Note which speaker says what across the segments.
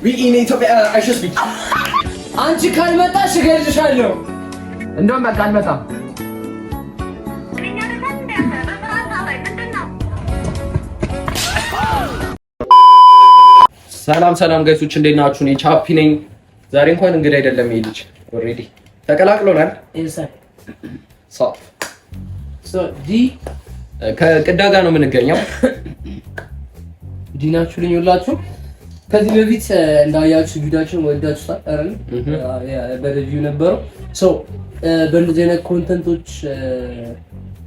Speaker 1: ዊኢን ኢትዮጵያ አይሽስቢ አንቺ ካልመጣሽ እገልሻለሁ። እንደውም በቃ አልመጣም። ሰላም ሰላም ጋይሶች እንዴት ናችሁ? እኔ ቻፒ ነኝ። ዛሬ እንኳን እንግዲህ አይደለም ይሄ ልጅ ኦሬዲ ተቀላቅሎናል። ከቅዳ ጋር ነው የምንገኘው። ዲናችሁ ልኝ ሁላችሁ ከዚህ በፊት እንዳያችሁ ቪዲዮአችንን ወዳችሁታል አይደል? በሪቪው ነበረው። በእንደዚህ አይነት ኮንተንቶች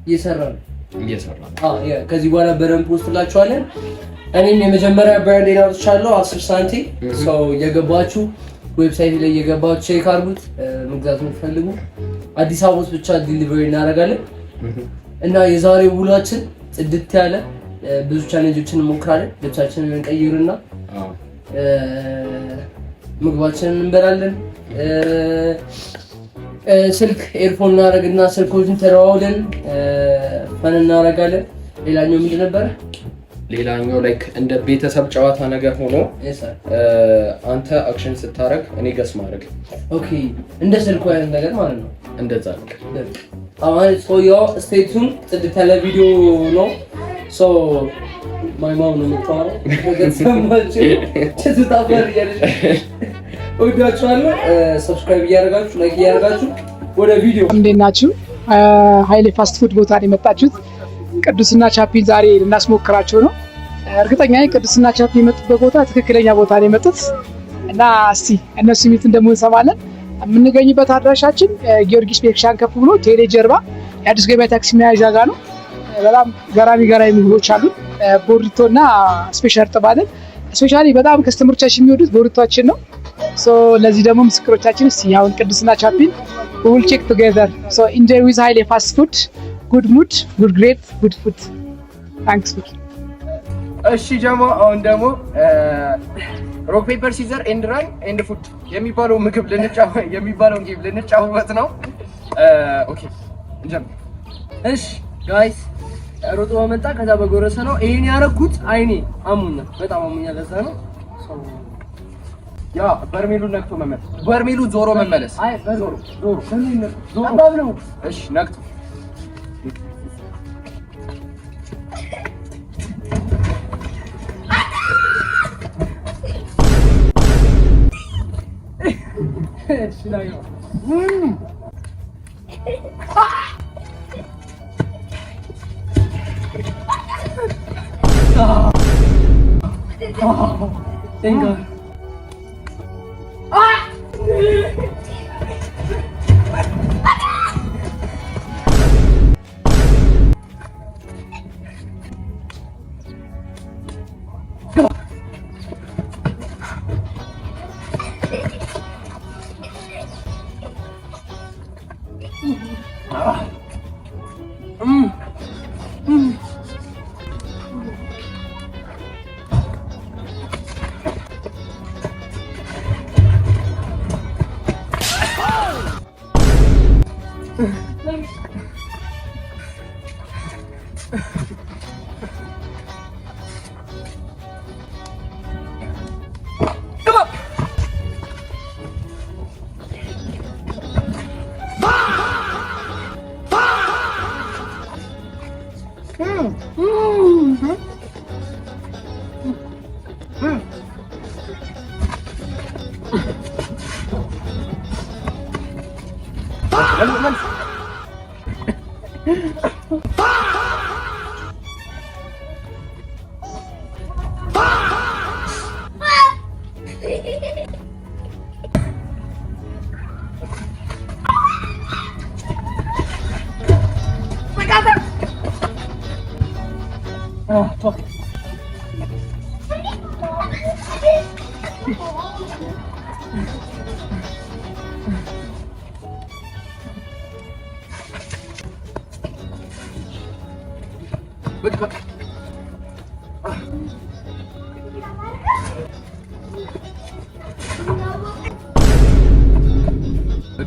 Speaker 1: እየሰራን ከዚህ በኋላ በደንብ ፖስትላችኋለን። እኔም የመጀመሪያ ብራንዴን አውጥቻለሁ 10 ሳንቲም። እየገባችሁ ዌብሳይት ላይ እየገባችሁ ቼክ አድርጉት። መግዛት የምትፈልጉ አዲስ አበባ ውስጥ ብቻ ዲሊቨሪ እናደርጋለን እና የዛሬው ውሏችን ጽድት ያለ ብዙ ቻሌንጆችን እንሞክራለን። ልብሳችንን እንቀይርና ምግባችንን እንበላለን። ስልክ ኤርፎን እናደርግና ስልኮችን ተደዋውለን ፈን እናደርጋለን። ሌላኛው ምንድን ነበረ? ሌላኛው ላይክ እንደ ቤተሰብ ጨዋታ ነገር ሆኖ አንተ አክሽን ስታረግ እኔ ገስ ማድረግ። ኦኬ እንደ ስልኩ አይነት ነገር ማለት ነው። እንደዛ ነገር አሁን ሶዮ ስቴቱን ጽድት ያለ ቪዲዮ ነው። ማይ ማም ነው የምታወራው። ወገሰማችሁ ተዝታፈር ያለሽ ወዳችኋለሁ። ሰብስክራይብ እያደረጋችሁ ላይክ እያደረጋችሁ ወደ ቪዲዮ
Speaker 2: እንዴት ናችሁ? ኃይሌ ፋስት ፉድ ቦታ ነው የመጣችሁት። ቅዱስና ቻፒን ዛሬ ልናስሞክራቸው ነው። እርግጠኛ ነኝ ቅዱስና ቻፒ የመጡበት ቦታ ትክክለኛ ቦታ ነው የመጡት እና እስቲ እነሱ ሚት እንደምንሰማለን። የምንገኝበት አድራሻችን ጊዮርጊስ ቤክሻን ከፍ ብሎ ቴሌ ጀርባ የአዲስ ገበያ ታክሲ መያዣ ጋር ነው። በጣም ገራሚ ምግቦች አሉ። ቦሪቶና ስፔሻል እርጥባለን። ስፔሻሊ በጣም ከስተመሮቻችን የሚወዱት ቦሪቶችን ነው። ለዚህ ደግሞ ምስክሮቻችን እስቲ አሁን ቅዱስና ቻፒን we'll check together. Enjoy with Haile fast food. Good mood, good grade, good food. Thanks food.
Speaker 1: እሺ ጀሞ አሁን ደግሞ ሮክ ፔፐር ሲዘር ኤንድ ራን ኤንድ ፉድ የሚባለው ምግብ ልንጫወት ነው። ኦኬ እንጀምር። እሺ ጋይስ ሮጦ መጣ ከዛ በጎረሰ ነው ይሄን ያረኩት። አይኔ አሙኛል፣ በጣም አሙኛል። ለዛ ነው ያ በርሜሉን ነክቶ መመለስ። በርሜሉ ዞሮ መመለስ። አይ ዞሮ ነው። እሺ ነክቶ Thank God.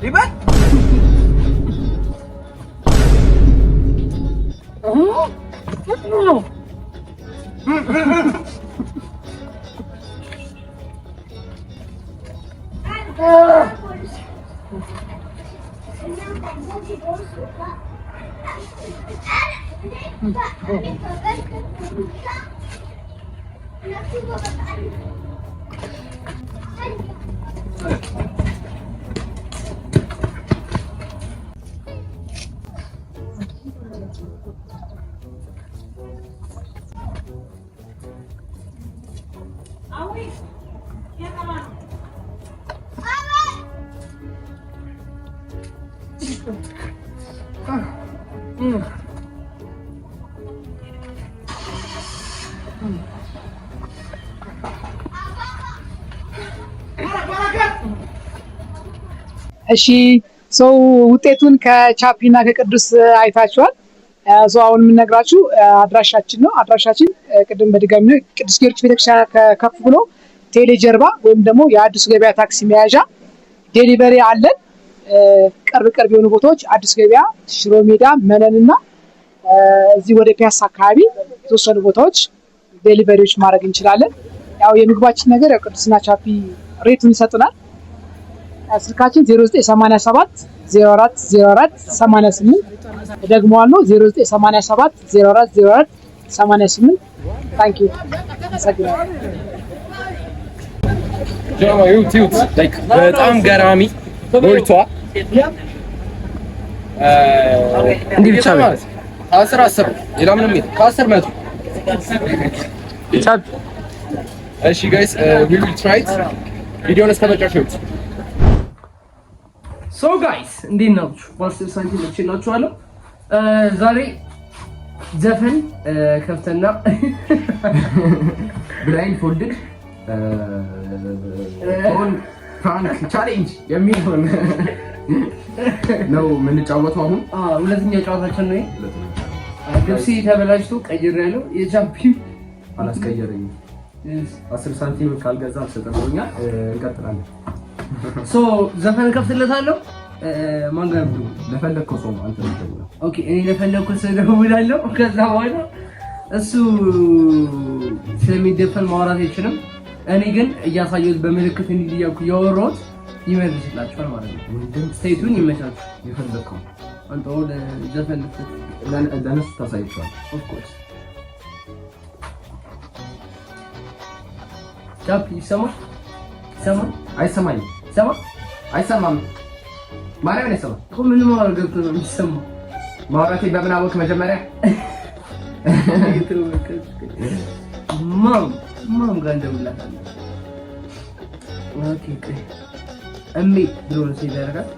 Speaker 1: Ribet.
Speaker 2: እሺ ሰው ውጤቱን ከቻፒና ከቅዱስ አይታችኋል። ሰው አሁን የምነግራችሁ አድራሻችን ነው። አድራሻችን ቅድም በድጋሚ ነው። ቅዱስ ጊዮርጊስ ቤተክርስቲያን ከፍ ብሎ ቴሌ ጀርባ ወይም ደግሞ የአዲሱ ገበያ ታክሲ መያዣ ዴሊቨሪ አለን። ቅርብ የሆኑ ቦታዎች አዲስ ገበያ፣ ሽሮ ሜዳ፣ መነንና እዚህ ወደ ፒያሳ አካባቢ የተወሰኑ ቦታዎች ዴሊቨሪዎች ማድረግ እንችላለን። ያው የምግባችን ነገር ያው ቅዱስና ቻፒ ሬቱን ይሰጡናል። ስልካችን 0987 04 04 88 ደግሞዋለሁ 0987 04 04 88 ታንክ ዩ
Speaker 1: ጀማ ዩት ላይክ በጣም ገራሚ ሞልቷ እንዲህ ብቻ ነው 10 ሌላ ምንም የለም ከ10 መቶ ቻፕ እሺ ጋይስ we will try it ቪዲዮውን እስከመጨረሻው ሶ ጋይስ እንዴት ናችሁ? ፓስተር ሳንቲ ልችላችኋለሁ። ዛሬ ዘፈን ከፍተና ብላይንድ ፎልድድ ፎን ፍራንክ ቻሌንጅ የሚሆን ነው የምንጫወተው። አሁን ሁለተኛ ጨዋታችን ነው። ልብሴ ተበላሽቶ ቀይሬያለሁ። የቻምፒ አላስቀየረኝም። 10 ሳንቲም ካልገዛ አልሰጠኝኛል። እንቀጥላለን። ሶ ዘፈን ከፍትለታለሁ። ማን ጋር ነው? ለፈለከው ሰው አንተ ነው። ኦኬ እኔ ለፈለከው ሰው ደውላለሁ። ከዛ በኋላ እሱ ስለሚደፈን ማውራት አይችልም። እኔ ግን እያሳየሁት በምልክት እንዲያውቁ ያወራሁት ይመልስላችኋል ማለት ነው። ስቴቱን ይመቻችሁ። የፈለከው አንተ ወደ ዘፈን ለነሱ ታሳይቷል። ኦፍ ኮርስ ቻፕ ይሰማል? አይሰማኝም። አይሰማም። ማርያምን አይሰማም እኮ ምን ማውራት ገብቶ ነው የሚሰማው? ማውራቴ በምን አወቅ? መጀመሪያ ማም ጋር እንደውላታለሁ። ኦኬ እሜ ብሎ ነው ሲደረጋል።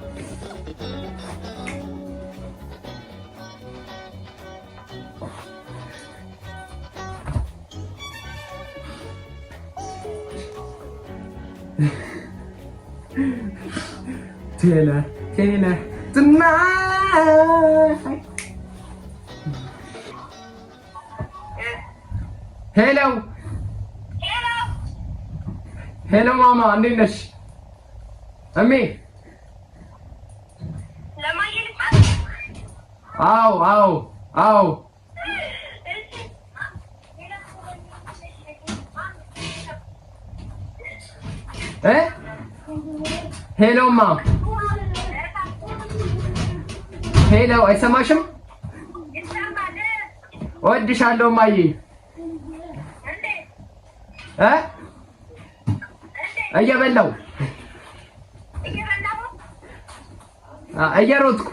Speaker 1: Taylor tonight. Hello mama, እንዴት ነሽ? እሜ አዎ ሄሎ ማ ሄሎ አይሰማሽም? እወድሻለሁ ማዬ። እየበላሁ እየሮጥኩ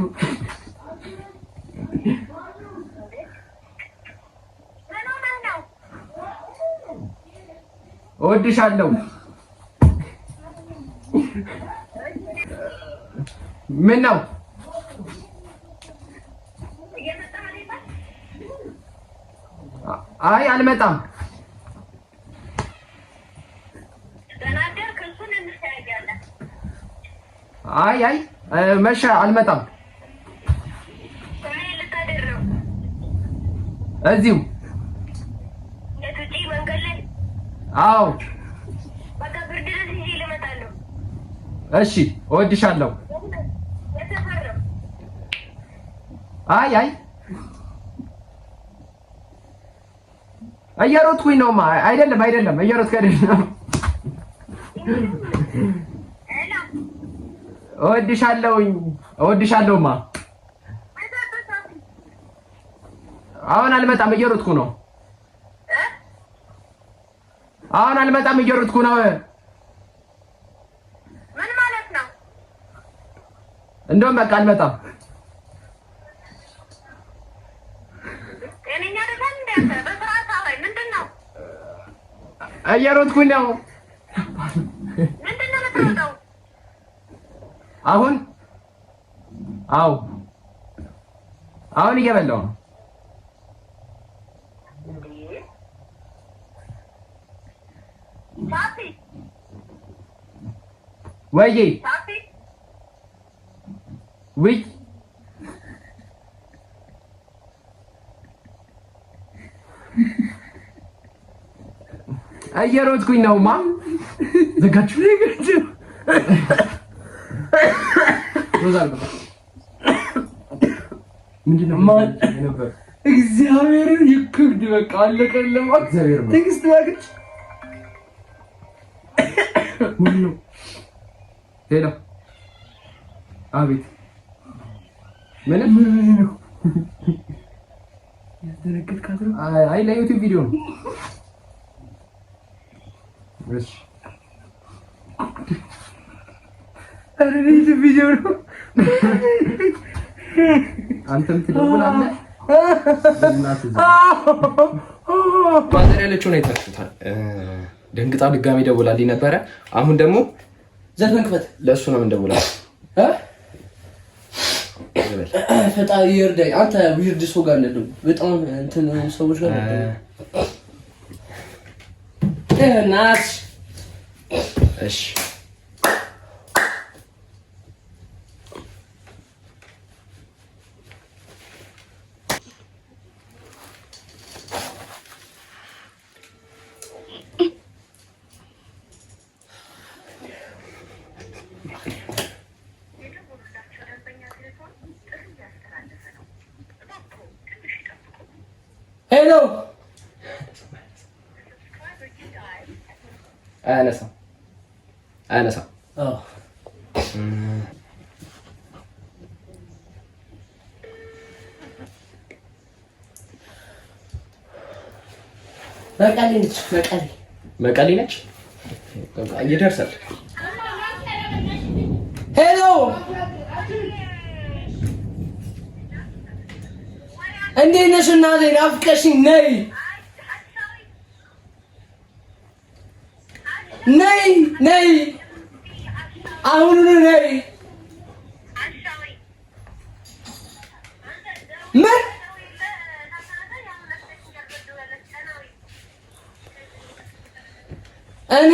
Speaker 1: እወድሻለሁ። ምን ነው? አይ አልመጣም። አይ መሻ አልመጣም። እዚሁ አዎ እሺ እወድሻለሁ። አይ እየሮጥኩኝ ነው። አይደለም እየሮጥኩ አይደለም። እወድሻለሁማ። አሁን አልመጣም እየሮጥኩ ነው።
Speaker 3: ምን ማለት ነው?
Speaker 1: እንደውም በቃ አልመጣም።
Speaker 3: እኔኛ አይደለም እንዴ? በስርዓት አወይ። ምንድነው?
Speaker 1: እየሮጥኩ ነው።
Speaker 3: ምንድነው የምትሮጠው?
Speaker 1: አሁን እየበላሁ ነው።
Speaker 3: ቻፒ
Speaker 1: ወይዬ
Speaker 3: ቻፒ
Speaker 1: ውይ እየሮጥኩኝ ነውማ። ዘጋችሁ ምንድነው ነበር? እግዚአብሔርን ይክብድ። በቃ አለቀለም። እግዚአብሔር ነው። ትዕግስት ባግጭ ምንድን ነው? ሄሎ፣ አቤት። ምን ነው ያደረግካት? አይ ለዩቲዩብ ቪዲዮ ነው። እሺ፣ አረ ለዩቲዩብ ቪዲዮ ነው። አንተም ትደውላለህ። ማዘር ያለችውን አይታችሁታል። ደንግጣ ድጋሚ ደውላልኝ ነበረ። አሁን ደግሞ
Speaker 2: ዘፈን ክፈት።
Speaker 1: ለእሱ ነው የምንደውለው።
Speaker 2: ፈጣሪ ይርዳኝ። አንተ ዊርድ ሰው ጋር ነህ፣ በጣም እንትን ሰዎች ጋር ነህ። ናት።
Speaker 1: እሺ
Speaker 2: ሄሎ።
Speaker 1: አያነሳም። መቀሌ ነች። ይደርሳል።
Speaker 2: ሄሎ፣ እንዴት ነሽ እናቴ? ናፍቀሽኝ። ነይ አሁኑኑ ነይ። ምን? እኔ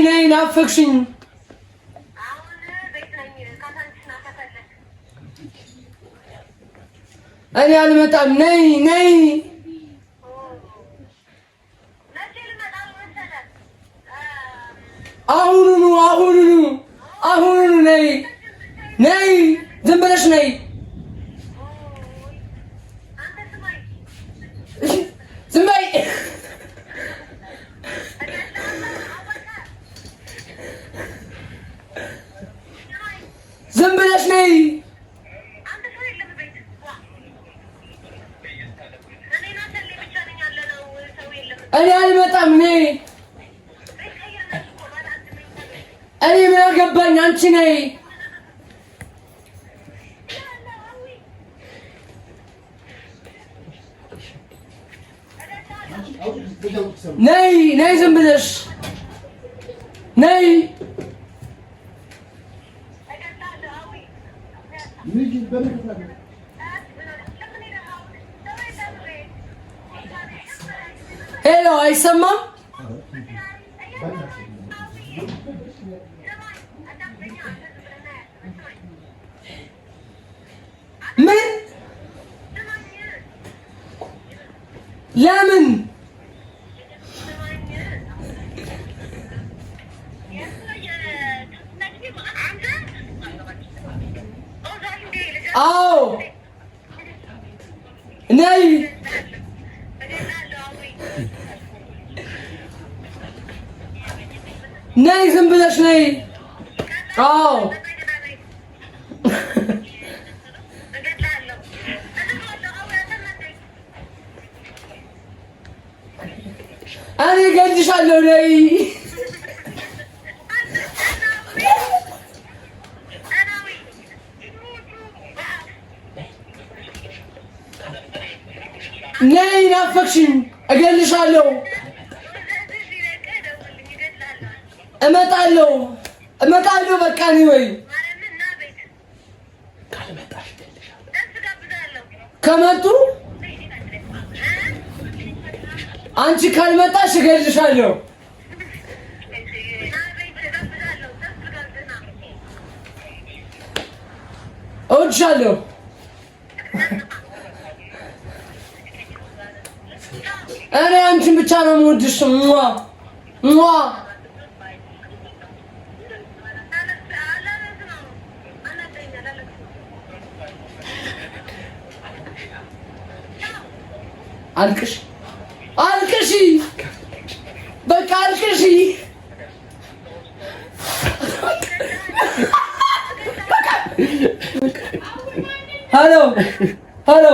Speaker 2: ነይ ናፈቅሽኝ። እኔ አልመጣም። ነይ አሁኑኑ ነይ ዝም ብለሽ ነይ። ዝም በይ። ዝም ብለሽ ነይ። እኔ አልመጣም። ነይ። እኔ ምን አገባኝ? አንቺ ነይ። ነይ ዝም ብለሽ ነይ። ሄሎ፣ አይሰማም? ምን? ለምን? አዎ ነይ። ነይ ዝም ብለሽ ነይ። አዎ
Speaker 1: እኔ እገልሻለሁ ነይ ነይ ናፈቅሽኝ እገልሻለሁ እመጣለሁ በቃ ነይ ወይ ከመጡ አንቺ ካልመጣሽ እገልሻለሁ እወድሻለሁ እኔ አንቺን ብቻ ነው የምወድሽ ሟ አልቅሺ በቃ አልቅሺ ሄሎ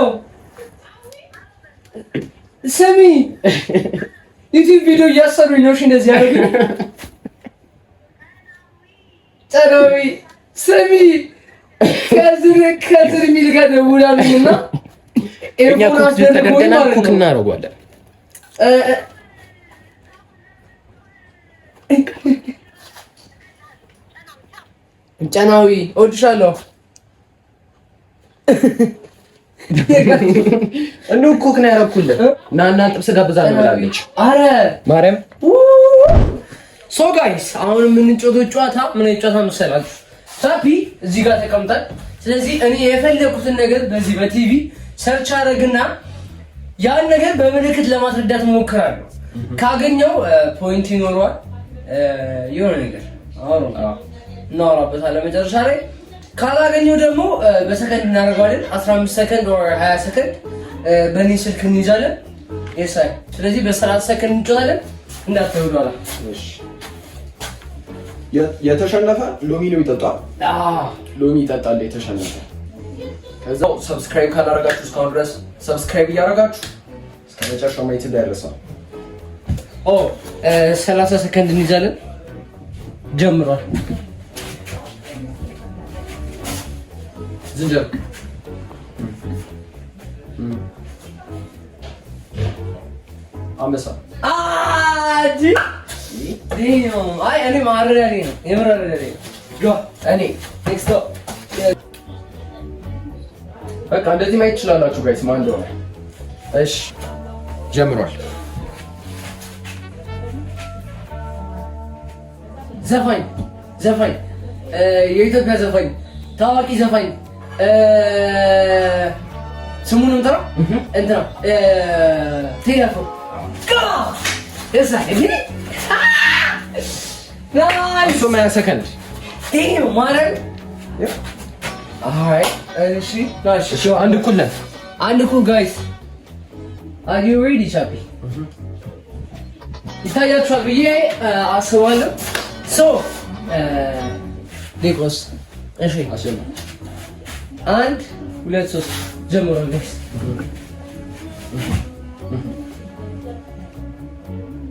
Speaker 1: ስሚ ዩቲዩብ ቪዲዮ እያሰሩኝ ነው። እሺ እንደዚህ ያደርጉ ጸናዊ ስሚ ከዝር የሚል ጋር ደውላለኝና ኤርፖርት ተደርገናል ኩክ እናደርገዋለን። ጸናዊ እወድሻለሁ። እንደው ኮክ ነው ያደረኩልህ እና ጥብስ ጋብዛለሁ ብላለች። አረ ማርያም ሶ ጋይስ አሁን የምንጮተው ጨዋታ ምን ጨዋታ መሰላችሁ? ሳፒ እዚህ ጋር ተቀምጣል። ስለዚህ እኔ የፈለኩትን ነገር በዚህ በቲቪ ሰርች አደርግና ያን ነገር በምልክት ለማስረዳት እሞክራለሁ። ካገኘው ፖይንት ይኖረዋል። የሆነ ነገር እናወራበታለን መጨረሻ ላይ። ካላገኘው ደግሞ በሰከንድ እናደርገዋለን። 15 ሰከንድ ወይ 20 ሰከንድ በእኔ ስልክ እንይዛለን። የሳይ ስለዚህ በ30 ሰከንድ እንጮታለን። እንዳትወዷላ። እሺ
Speaker 4: የተሸነፈ ሎሚ ነው ይጠጣል። ሎሚ ይጠጣል የተሸነፈ። ከዛው ሰብስክራይብ ካላደረጋችሁ እስካሁን ድረስ ሰብስክራይብ እያደረጋችሁ እስከ መጨረሻው ማየት እንዳይረሳ።
Speaker 1: 30 ሰከንድ እንይዛለን። ጀምሯል። ዝንጀሮ
Speaker 4: አንበሳ
Speaker 1: አይ እኔ ማረዳኔ ነው የምረዳኔ ጆ እኔ ኔክስት
Speaker 4: በቃ እንደዚህ ማየት ትችላላችሁ ጋይስ ማን እንደሆነ። እሺ ጀምሯል።
Speaker 1: ዘፋኝ የኢትዮጵያ ዘፋኝ ታዋቂ ዘፋኝ ስሙንም ጥራ እንትና ቴዲ አፍሮ
Speaker 4: እሱ 20 ሰከንድ
Speaker 1: ማለት
Speaker 4: አንድ እኩል
Speaker 1: ጋይስ አር ዩ ሬዲ? ቻፒ ይታያችኋል ብዬ አስባለሁ። ሌቆስ እሺ፣ 1 2 3 ጀምሯል ጋይስ።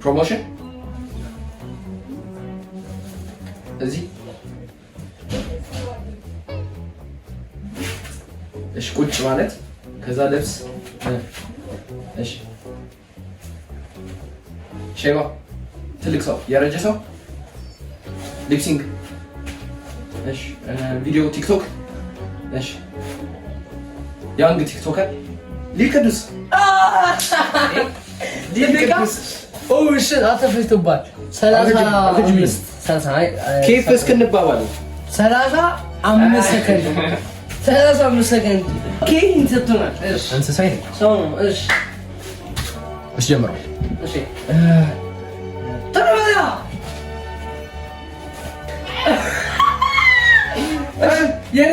Speaker 4: ፕሮሞሽን እዚህ እሺ፣ ቁጭ ማለት ከዛ ልብስ እሺ፣ ሼባ ትልቅ ሰው ያረጀ ሰው ሊፕሲንግ እሺ፣ ቪዲዮ ቲክቶክ እሺ፣ ያንግ ቲክቶከር ሊቅዱስ
Speaker 1: እሺ፣ አተፈይቶባል 35
Speaker 4: ኬፍ እስክንባባል
Speaker 1: 35 ሰከንድ 35 ሰከንድ ኬክ እንሰጥቶናል። እሺ፣
Speaker 4: እንስሳይ
Speaker 1: ሰው ነው። እሺ፣
Speaker 4: ጀምሯል።
Speaker 1: እሺ ተረጋጋ። የኔ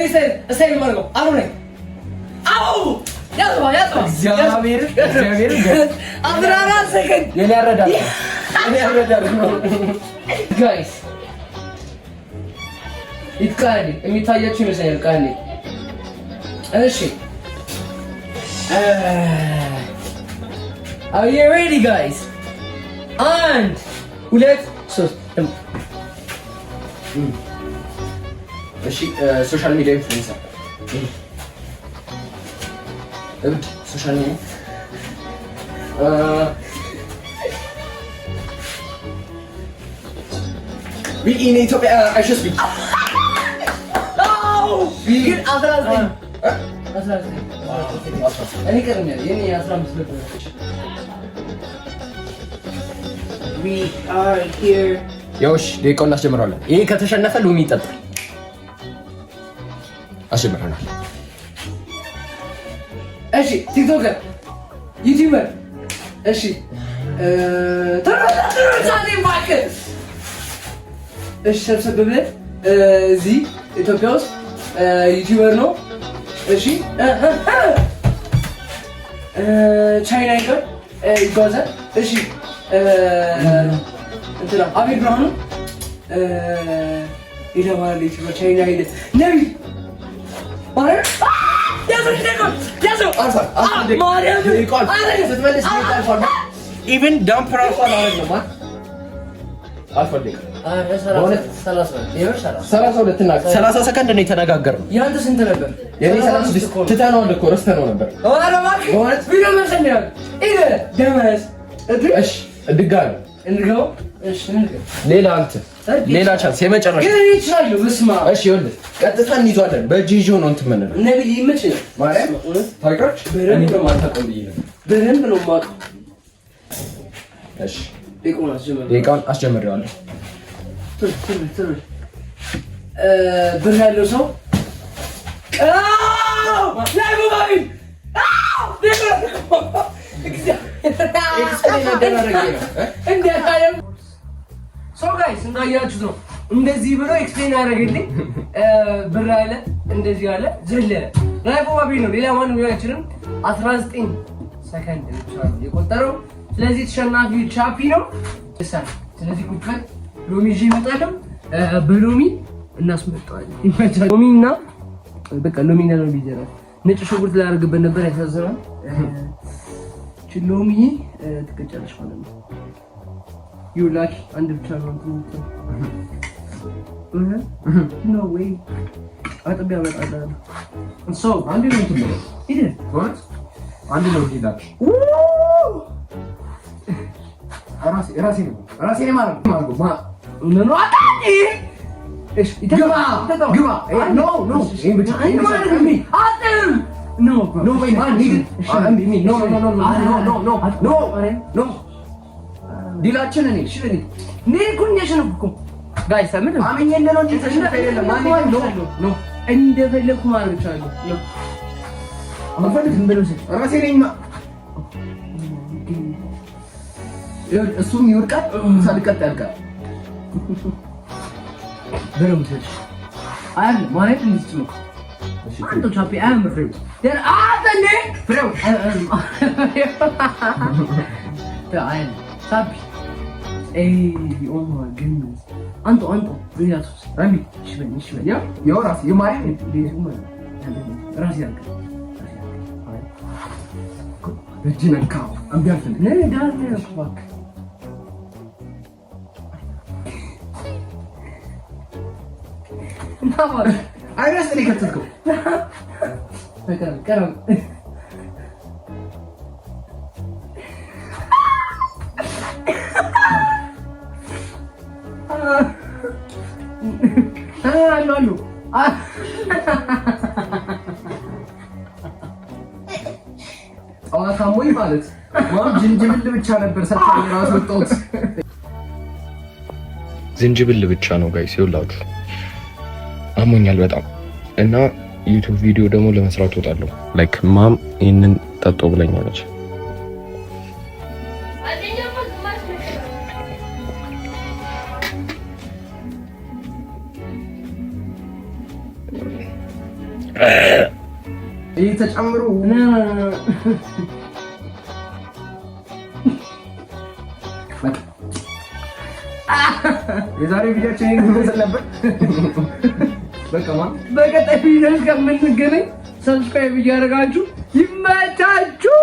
Speaker 1: ሰይል ማርገው አሉ ነኝ። አው ያዝባ እግዚአብሔር 14 ሰከንድ
Speaker 4: የኔ ያረዳል ጋይስ
Speaker 1: ይትቃል የሚታያችሁ ይመስላል ቃል እሺ Are you ready guys? And 2 3
Speaker 4: እሺ ሶሻል ሚዲያ ኢንፍሉዌንሰር ሶሻል ሚዲያ we in Ethiopia I should speak
Speaker 1: ግን 19 እኔ ቀርኛል የኔ 15 ነበር we are here
Speaker 4: ያውሽ ደቂቃውን እናስጀምራለን። ይሄ ከተሸነፈ ሎሚ ይጠጣል። አስጀምረናል።
Speaker 1: እሺ ቲክቶከር ዩቲዩበር እሺ ተረሳኔ ማከ እሺ ሰብሰብ ብለህ እዚህ ኢትዮጵያ ውስጥ ዩቲዩበር ነው። እሺ ቻይና ይጓዛል። እሺ እንትና አቤል ብርሃኑ ይደባል ዩቲዩበር ቻይና ሄደ ነቢ ማርያም ያዘው
Speaker 4: ኢቭን ዳምፕ ራሱ አላደረግንም ማለት አልፈልግም። 30 ሰከንድ ነው የተነጋገርነው።
Speaker 1: ያንተ ስንት ነበር?
Speaker 4: የኔ 36 ትተነዋል እኮ ረስተነው ነበር። እሺ ድጋሚ እንድገው። እሺ ሌላ አንተ ሌላ ቻንስ የመጨረሻ እሺ ይኸውልህ ቀጥታ እንይዟለን። በእጅ ይዤው ነው እንትን የምንለው
Speaker 1: ነብይ ይመች
Speaker 4: ማርያም ታውቃለች። በደንብ ነው የማታውቀው ብዬሽ ነው።
Speaker 1: በደንብ ነው የማውቀው።
Speaker 4: እሺ ደቂቃውን አስጀምሬዋለሁ።
Speaker 1: ብር ያለው ሰው ጋይስ እንዳያችሁት ነው። እንደዚህ ብሎ ኤክስፕሌን ያደረገልኝ ብር አለ እንደዚህ አለ ዘለለ ላይፍ ባቢ ነው። ሌላ ማንም ሊሆን 19 ሰከንድ ብቻ ነው የቆጠረው። ስለዚህ ተሸናፊው ቻፒ ነው። ስለዚህ ቁጥር ሎሚ ይዤ እመጣለሁ። በሎሚ እናስመጣዋለን። ይመቻል። ሎሚና በቃ ሎሚና ነው ቢጀራ ነጭ ሽንኩርት ላደርግበት ነበር ያሳዝናል። ሎሚ ትቀጫለሽ ማለት ነው። ዩላኪ አንድ ብቻ ነው ኖ ዌይ አጥቢያ እመጣለሁ።
Speaker 4: አንድ ነው እንትን ብለው
Speaker 1: ሂድ
Speaker 4: አንድ ነው ሂዳክ ራሴ ነው ማለት
Speaker 1: ምን አጣኝ እሺ ግባ ኖ አጥም ኖ ወይ ማን ኖ ዲላችን እኔ እሺ እኔ ኩኝሽ ነው እኮ ጋይስ አምን አመኘለ ነው እንጂ ተሽነፈ አይደለም ማን ኖ እንደፈለኩ ማድረግ ይችላል ኖ አመፈልክ እንደለው ራሴ ነኝ
Speaker 4: እሱም ይወድቃል ሳልቀጥ ያልቃል።
Speaker 1: በረምተሽ አይ ማለት እንዴት ነው? እሺ አንተ ቻፒ አም ፍሬው ደር አተንዴ ፍሬው አይ ሳቢ ኦ ማይ ጉድነስ አንተ ሪያሱስ ረሚ ሽበን ያ ራስ የማሪ ራስ ያልከ በጅነካ አምቢያንተ ነይ ዳር ያስባክ ማማ አይረስ እኔ ከተልከው ቀረም አሉ ጨዋታሞኝ ማለት ማም ዝንጅብል ብቻ ነበር ሰጣኝ ራስ ወጣሁት።
Speaker 4: ዝንጅብል ብቻ ነው ጋይስ ይኸውላችሁ አሞኛል በጣም እና ዩቲዩብ ቪዲዮ ደግሞ ለመስራት ወጣለሁ። ላይክ ማም ይሄንን ጠጦ ብለኛለች።
Speaker 1: ይሄ ተጨምሮ የዛሬ ቪዲዮችን ይሄን ነበር። በቃ በቀጣይ ቪዲዮ እስከምንገናኝ ሰብስክራይብ እያደረጋችሁ ይመቻችሁ።